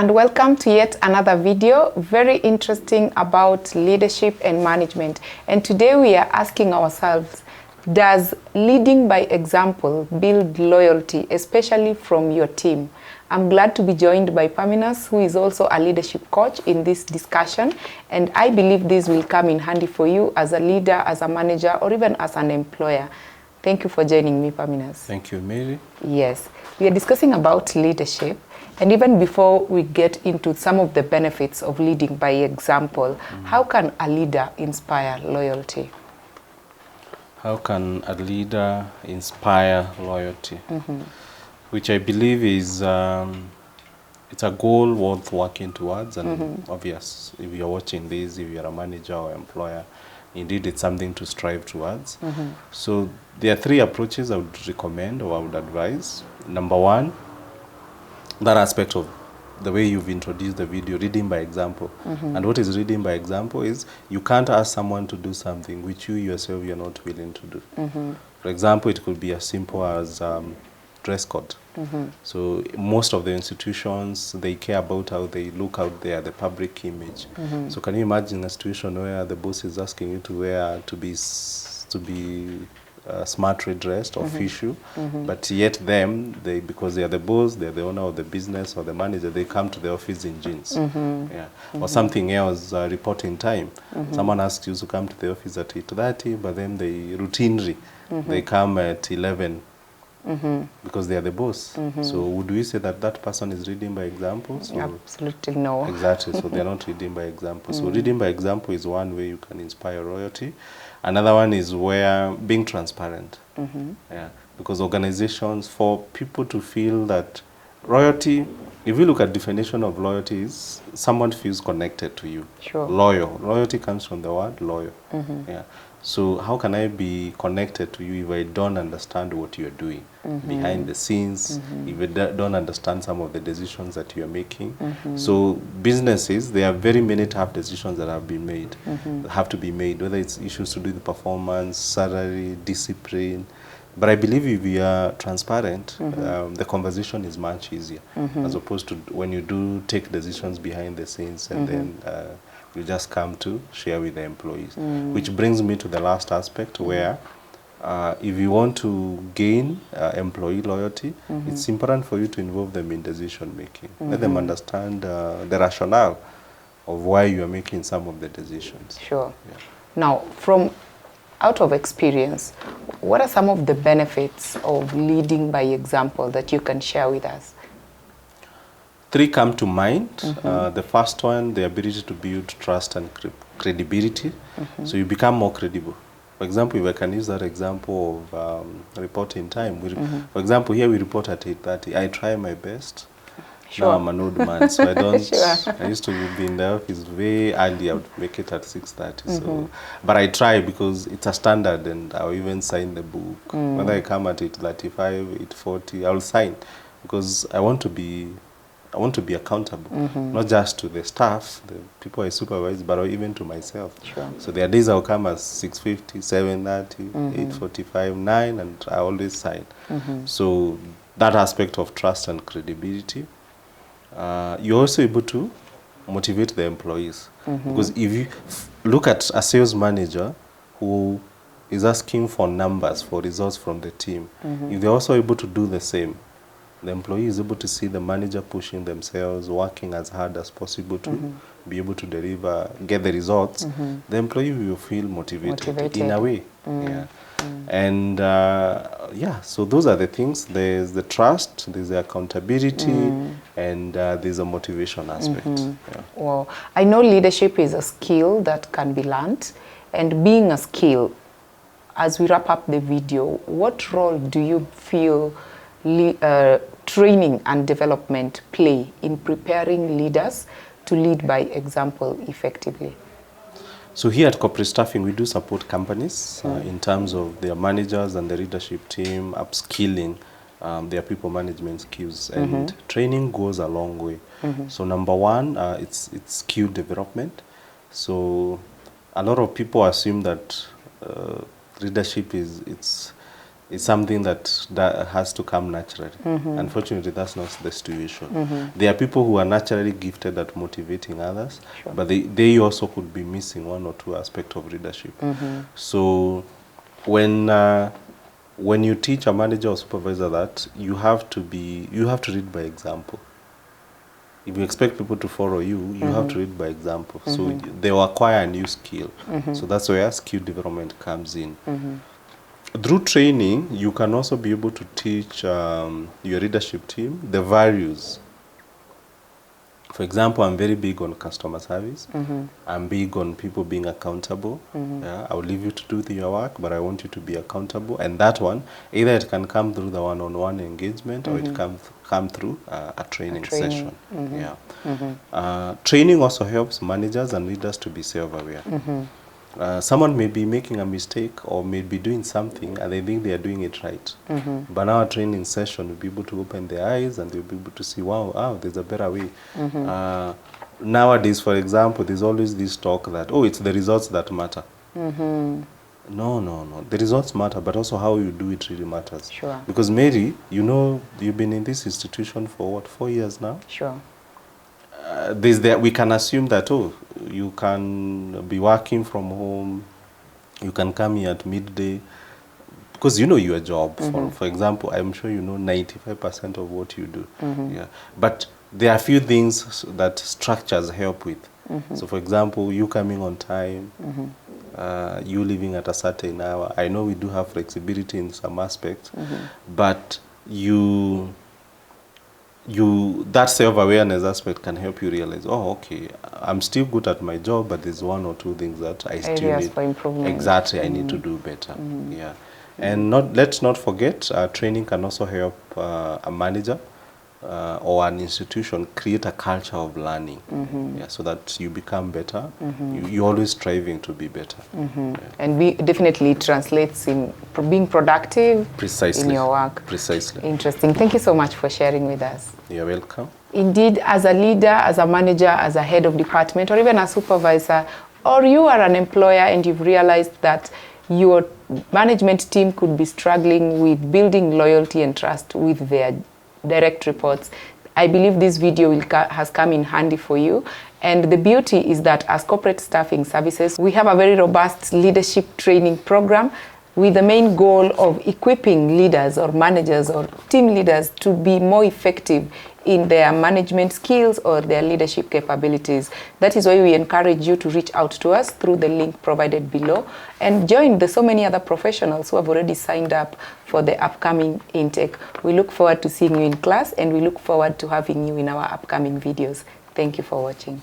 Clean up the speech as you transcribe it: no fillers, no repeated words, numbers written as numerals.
and welcome to yet another video, very interesting about leadership and management. And today we are asking ourselves, does leading by example build loyalty, especially from your team? I'm glad to be joined by Paminas, who is also a leadership coach in this discussion. And I believe this will come in handy for you as a leader, as a manager, or even as an employer. Thank you for joining me, Paminas. Thank you, Mary. Yes, we are discussing about leadership. And even before we get into some of the benefits of leading by example, how can a leader inspire loyalty? How can a leader inspire loyalty? Which I believe is it's a goal worth working towards, and obvious, if you're watching this, if you're a manager or employer, indeed it's something to strive towards. So there are three approaches I would recommend or I would advise. Number one, that aspect of the way you've introduced the video, reading by example. And what is reading by example is you can't ask someone to do something which you yourself you're not willing to do. For example, it could be as simple as dress code. So most of the institutions, they care about how they look out there, the public image. So can you imagine a situation where the boss is asking you to wear, to be smartly dressed, official, but yet them, because they are the boss, they are the owner of the business or the manager, they come to the office in jeans. Or something else, reporting time. Someone asks you to come to the office at 8:30, but then they routinely, they come at 11. Because they are the boss. So would we say that that person is reading by example? So absolutely no. Exactly, so they're not reading by example. So reading by example is one way you can inspire loyalty. Another one is where being transparent. Because organizations, for people to feel that loyalty, if you look at definition of loyalty, is someone feels connected to you. Sure. Loyal. Loyalty comes from the word loyal. So how can I be connected to you if I don't understand what you're doing behind the scenes, if I don't understand some of the decisions that you're making? So businesses, there are very many tough decisions that have been made, have to be made, whether it's issues to do with performance, salary, discipline. But I believe if we are transparent, the conversation is much easier, as opposed to when you do take decisions behind the scenes and then you just come to share with the employees. Which brings me to the last aspect where if you want to gain employee loyalty, it's important for you to involve them in decision making. Let them understand the rationale of why you are making some of the decisions. Sure. Now, from out of experience, what are some of the benefits of leading by example that you can share with us? Three come to mind. The first one, the ability to build trust and credibility. So you become more credible. For example, if I can use that example of reporting time. For example, here we report at 8:30. I try my best. Sure. Now I'm an old man, so I don't. Sure. I used to be in the office very early. I would make it at 6:30. So, but I try because it's a standard, and I'll even sign the book. Whether I come at 8:35, 8:40, I'll sign because I want to be accountable, not just to the staff, the people I supervise, but even to myself. Sure. So there are days I'll come at 6:50, 7:30, 8:45, 9, and I always sign. So that aspect of trust and credibility. You're also able to motivate the employees. Because if you look at a sales manager who is asking for numbers, for results from the team, if they're also able to do the same, the employee is able to see the manager pushing themselves, working as hard as possible to be able to deliver, get the results. The employee will feel motivated. In a way. And so those are the things. There's the trust, there's the accountability, and there's a motivation aspect. Well, I know leadership is a skill that can be learned, and being a skill, as we wrap up the video, what role do you feel training and development play in preparing leaders to lead by example effectively? So here at Corporate Staffing, we do support companies in terms of their managers and the leadership team, upskilling their people management skills. And training goes a long way. So number one, it's skill development. So a lot of people assume that leadership is is something that has to come naturally. Unfortunately, that's not the situation. There are people who are naturally gifted at motivating others, Sure. but they also could be missing one or two aspects of leadership. So when you teach a manager or supervisor that, you have to lead by example. If you expect people to follow you, you have to lead by example. So they will acquire a new skill. So that's where skill development comes in. Through training, you can also be able to teach your leadership team the values. For example, I'm very big on customer service. I'm big on people being accountable. Yeah, I'll leave you to do your work, but I want you to be accountable. And that one, either it can come through the one-on-one engagement or it can come through a training session. Yeah. Training also helps managers and leaders to be self-aware. Someone may be making a mistake or may be doing something and they think they are doing it right. But now a training session will be able to open their eyes and they'll be able to see, wow, there's a better way. Nowadays, for example, there's always this talk that, it's the results that matter. No. The results matter, but also how you do it really matters. Sure. Because Mary, you've been in this institution for what, 4 years now? Sure. We can assume that, you can be working from home, you can come here at midday, because you know your job. For example, I'm sure you know 95% of what you do. Yeah. But there are a few things that structures help with. So for example, you coming on time, you leaving at a certain hour. I know we do have flexibility in some aspects, but that self-awareness aspect can help you realize, okay, I'm still good at my job, but there's one or two things that I still Areas need. for improvement. Exactly, I need to do better. Yeah, and let's not forget, training can also help a manager or an institution create a culture of learning. Yeah, so that you become better. You're always striving to be better. Yeah. And definitely translates in being productive. Precisely. In your work. Precisely. Interesting. Thank you so much for sharing with us. You're welcome. Indeed, as a leader, as a manager, as a head of department, or even a supervisor, or you are an employer and you've realized that your management team could be struggling with building loyalty and trust with their direct reports, I believe this video has come in handy for you. And the beauty is that as corporate staffing services, we have a very robust leadership training program with the main goal of equipping leaders or managers or team leaders to be more effective in their management skills or their leadership capabilities. That is why we encourage you to reach out to us through the link provided below and join the so many other professionals who have already signed up for the upcoming intake. We look forward to seeing you in class and we look forward to having you in our upcoming videos. Thank you for watching.